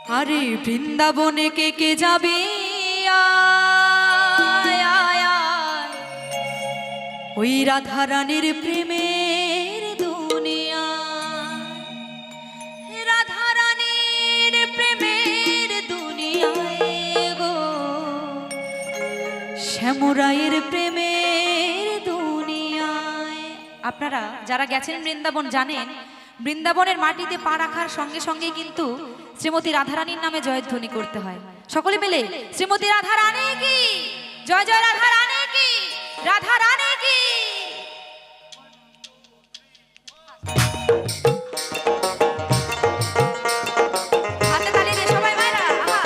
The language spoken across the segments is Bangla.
আরে বৃন্দাবনে কে কে যাবে আয়, আয়, আয়। ওই রাধা রানীর প্রেমের দুনিয়া, রাধা রানীর প্রেমের দুনিয়ায় গো, শ্যামরায়ের প্রেমের দুনিয়ায়। আপনারা যারা গেছেন বৃন্দাবন জানেন, বৃন্দাবনের মাটিতে পা রাখার সঙ্গে সঙ্গে কিন্তু শ্রীমতী রাধারানীর নামে জয়ধ্বনি করতে হয়। সকলে মিলে শ্রীমতী রাধারানী কি জয়, জয় রাধারানী কি, রাধারানী কি। হাতে তালি দিয়ে সবাই মায়েরা, আহা।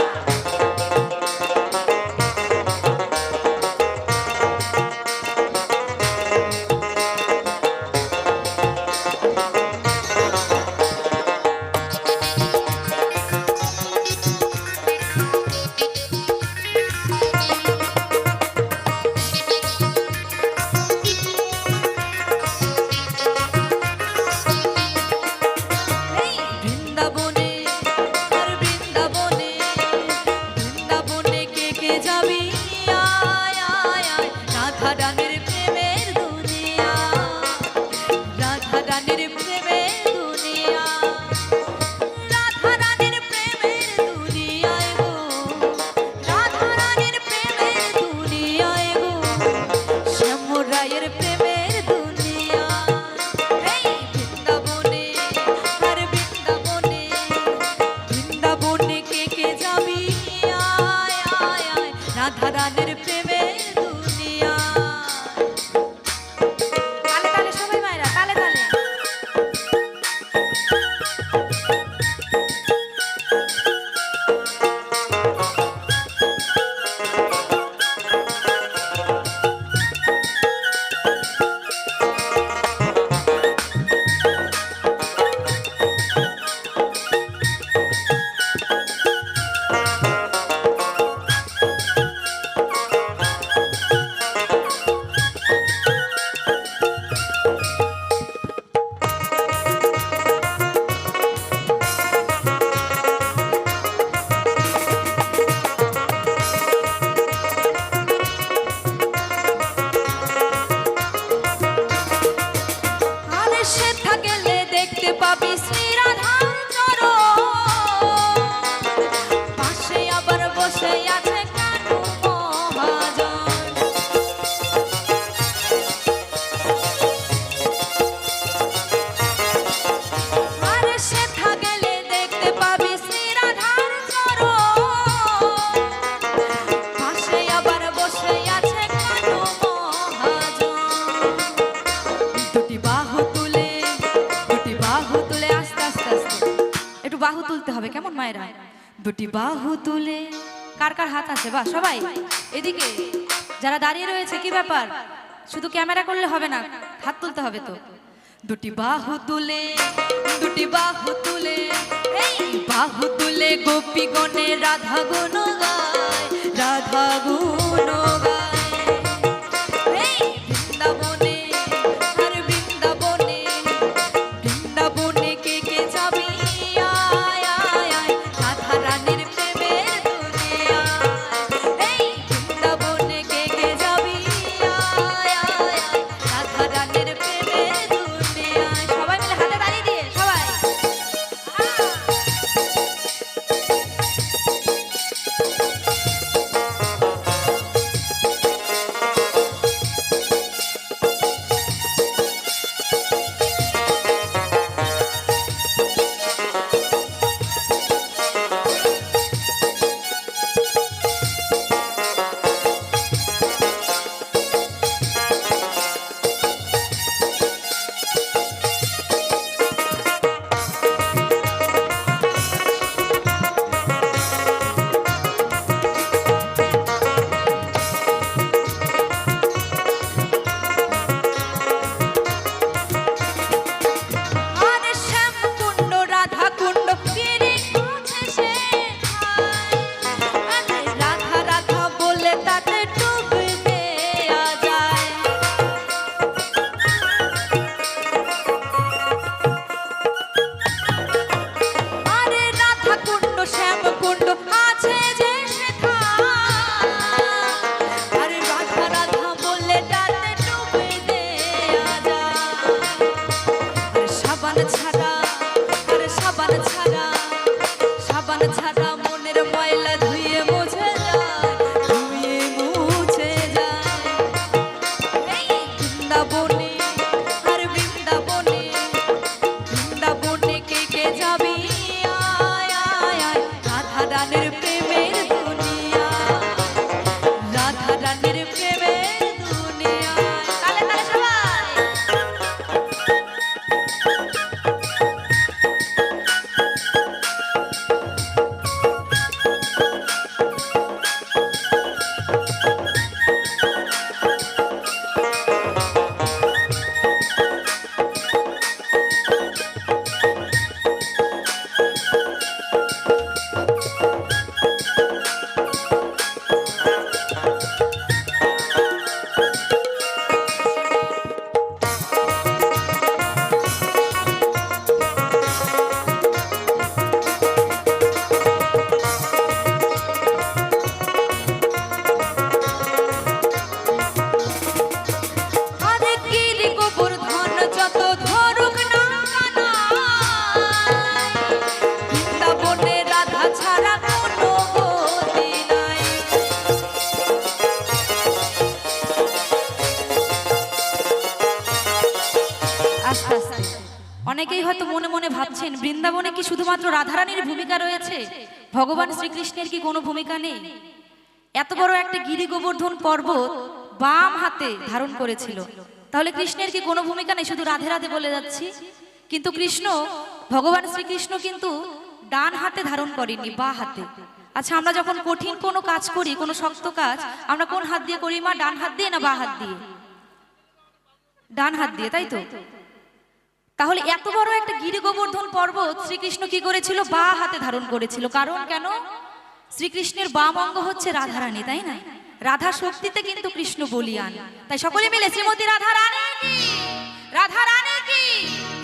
রাধারানীর প্রেমের দুনিয়া। তালে তালে সবাই মায়েরা, তালে তালে। পাবি শ্রী রাধার চরণ, পাশে আবার বসে আছে কানু মহাজন। আরে সেথা গেলে দেখতে পাবি শ্রী রাধার চরণ, পাশে আবার বসে আছে কানু মহাজন। দুটি বাহু তুলে, দুটি বাহু তুলে, আস্তে আস্তে আস্তে একটু বাহু তুলতে হবে, কেমন মায়েরা? দুটি বাহু তুলে, কার কার হাত আছে? বা সবাই এদিকে যারা দাঁড়িয়ে রয়েছে, কি ব্যাপার? শুধু ক্যামেরা করলে হবে না, হাত তুলতে হবে তো। দুটি বাহু তুলে, দুটি বাহু তুলে, এই বাহু তুলে গোপী গণে রাধা গুণ গায়, রাধা গুণ গায়। শ্যাম কুণ্ড আছে যে সেথা, আরে রাধা রাধা বললে ডালে ডুবে দেয়া যায়। আরে সাবান ছাড়া, আরে সাবান ছাড়া, সাবান ছাড়া মনের ময়লা ধুয়ে মুছে যায়, ধুয়ে মুছে যায়। এই বৃন্দাবনে, আর বৃন্দাবনে, বৃন্দাবনে কে কে যাবি আয় আয় আয়, রাধা রানীর প্রেমের দুনিয়া, রাধা রানীর প্রেমের দুনিয়া। তালে তালে সবাই। আরে গিরি গোবর্ধন যত ধরুক না কানাই, বৃন্দাবনে রাধা ছাড়া কোনো গতি নাই। আস্তে আস্তে অনেকেই হয়তো মনে মনে ভাবছেন, বৃন্দাবনে কি শুধুমাত্র রাধারানীর ভূমিকা রয়েছে, ভগবান শ্রীকৃষ্ণের কি কোনো ভূমিকা নেই? এত বড় একটা গিরি গোবর্ধন পর্বত বাম হাতে ধারণ করেছিল, তাহলে কৃষ্ণের কি কোনো ভূমিকা নেই? শুধু রাধে রাধে বলে যাচ্ছি, কিন্তু কৃষ্ণ, ভগবান শ্রীকৃষ্ণ কিন্তু ডান হাতে ধারণ করেননি, বা হাতে। আচ্ছা, আমরা যখন কঠিন কোনো কাজ করি, কোনো শক্ত কাজ, আমরা কোন হাত দিয়ে করি মা? ডান হাত দিয়ে না বা হাত দিয়ে? ডান হাত দিয়ে, তাই তো? তাহলে এত বড় একটা গিরি গোবর্ধন পর্বত শ্রীকৃষ্ণ কি করেছিল? বা হাতে ধারণ করেছিল। কারণ কেন? শ্রীকৃষ্ণের বাম অঙ্গ হচ্ছে রাধারানী, তাই না? রাধা শক্তিতে কিন্তু কৃষ্ণ বলিয়ান। তাই সকলে মিলে শ্রীমতী রাধা রানী কি, রাধা রানী কি,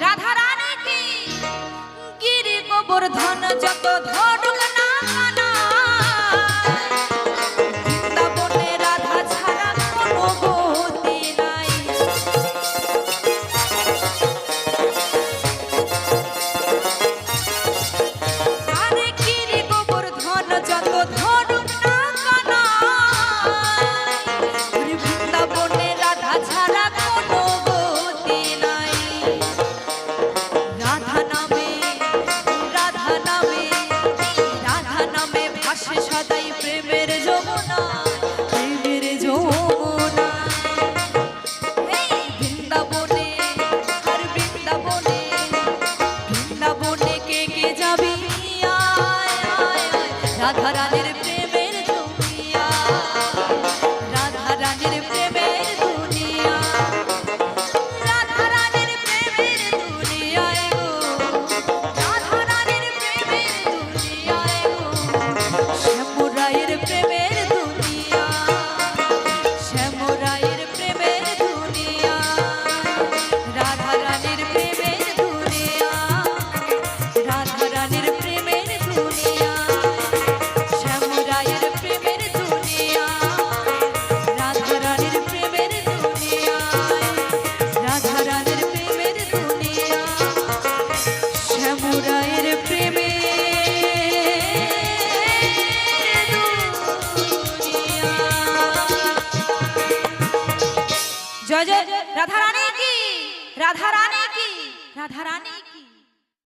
রাধা রানী কি। গিরি গোবর্ধন যত ধরুক না কানাই, বৃন্দাবনে রাধা ছাড়া কোনো গতি নাই। আরে গিরি গোবর্ধন যত ধরুক না কানাই, আরে বৃন্দাবনে রাধা ছাড়া কোনো গতি নাই। রাধা নামে, রাধা নামে, রাধা নামে ভাসে সদাই প্রেমের যমুনা, প্রেমের যমুনা। এই বৃন্দাবনে, আর বৃন্দাবনে, বৃন্দাবনে কে কে যাবি আয় আয় আয়, রাধা রানীর প্রেমের দুনিয়া, রাধা রানীর প্রেমের দুনিয়া, রাধা রানীর প্রেমের দুনিয়ায় গো, রাধা রানীর প্রেমের দুনিয়ায় গো। শ্যামরায়ের প্রেমের দুনিয়া, শ্যামরায়ের প্রেমের দুনিয়া, রাধা রানীর প্রেমের দুনিয়া, রাধা রানীর প্রেমের দুনিয়া, শ্যামরায়ের প্রেমের দুনিয়া, রাধা রানীর প্রেমের দুনিয়া, রাধা রানীর প্রেমের দুনিয়া, শ্যামরায়ের প্রেমের দুনিয়া। জয় জয় রাধা রানী কি, রাধা রানী কি, রাধা রানী কি।